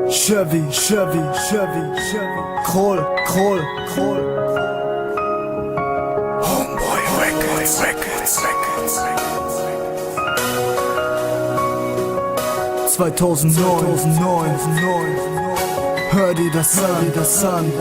Chevy, Kroll. Homeboy Records. 2009. Hör dir das an.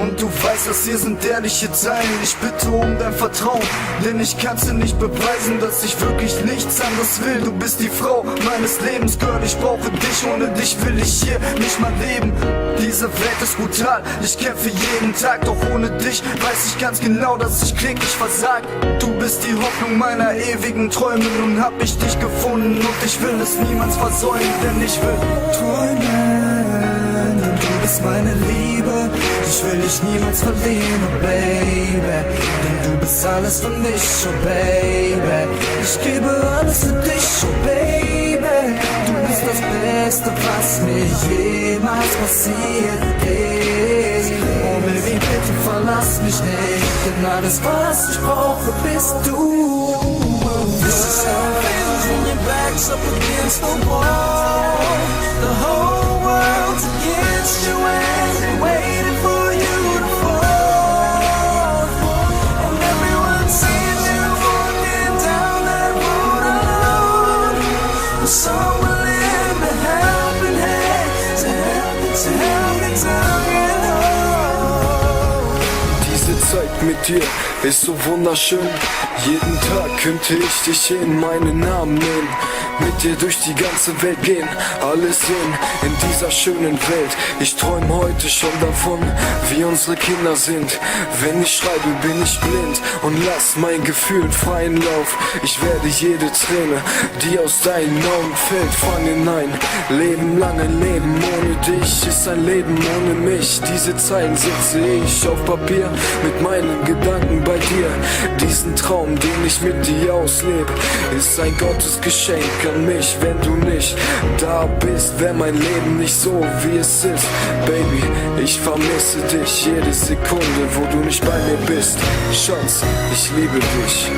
Und du weißt, das hier sind ehrliche Zeilen. Ich bitte um dein Vertrauen, denn ich kann's dir nicht beweisen, dass ich wirklich nichts anderes will. Du bist die Frau meines Lebens, Girl, ich brauche dich. Ohne dich will ich hier nicht mal leben. Diese Welt ist brutal, ich kämpfe jeden Tag. Doch ohne dich weiß ich ganz genau, dass ich kläglich versag. Du bist die Hoffnung meiner ewigen Träume. Nun hab ich dich gefunden und ich will es niemals versäumen, denn ich will träumen, denn du bist meine Liebe. Ich will dich niemals verlieren, oh Baby, denn du bist alles für mich, oh Baby. Ich gebe alles für dich, oh Baby. Du bist das Beste, was mir jemals passiert ist. Oh Baby, bitte verlass mich nicht, denn alles, was ich brauche, bist du. This is how it feels when your back's up against the wall. The whole world's against you and they're waiting for you to fall. And everyone sees you walking down that road alone. And someone lend a helping hand to help me get home. Diese Zeit mit dir ist so wunderschön. Jeden Tag könnte ich dich in meinen Namen nehmen, mit dir durch die ganze Welt gehen, alles sehen in dieser schönen Welt. Ich träume heute schon davon, wie unsere Kinder sind. Wenn ich schreibe, bin ich blind und lass mein Gefühl freien Lauf. Ich werde jede Träne, die aus deinen Augen fällt, fangen ein. Leben lange Leben ohne dich ist ein Leben ohne mich. Diese Zeilen setze ich auf Papier mit meinen Gedanken bei dir. Diesen Traum, den ich mit dir auslebe, ist ein Gottesgeschenk an mich. Wenn du nicht da bist, wär mein Leben nicht so, wie es ist. Baby, ich vermisse dich jede Sekunde, wo du nicht bei mir bist. Schatz, ich liebe dich.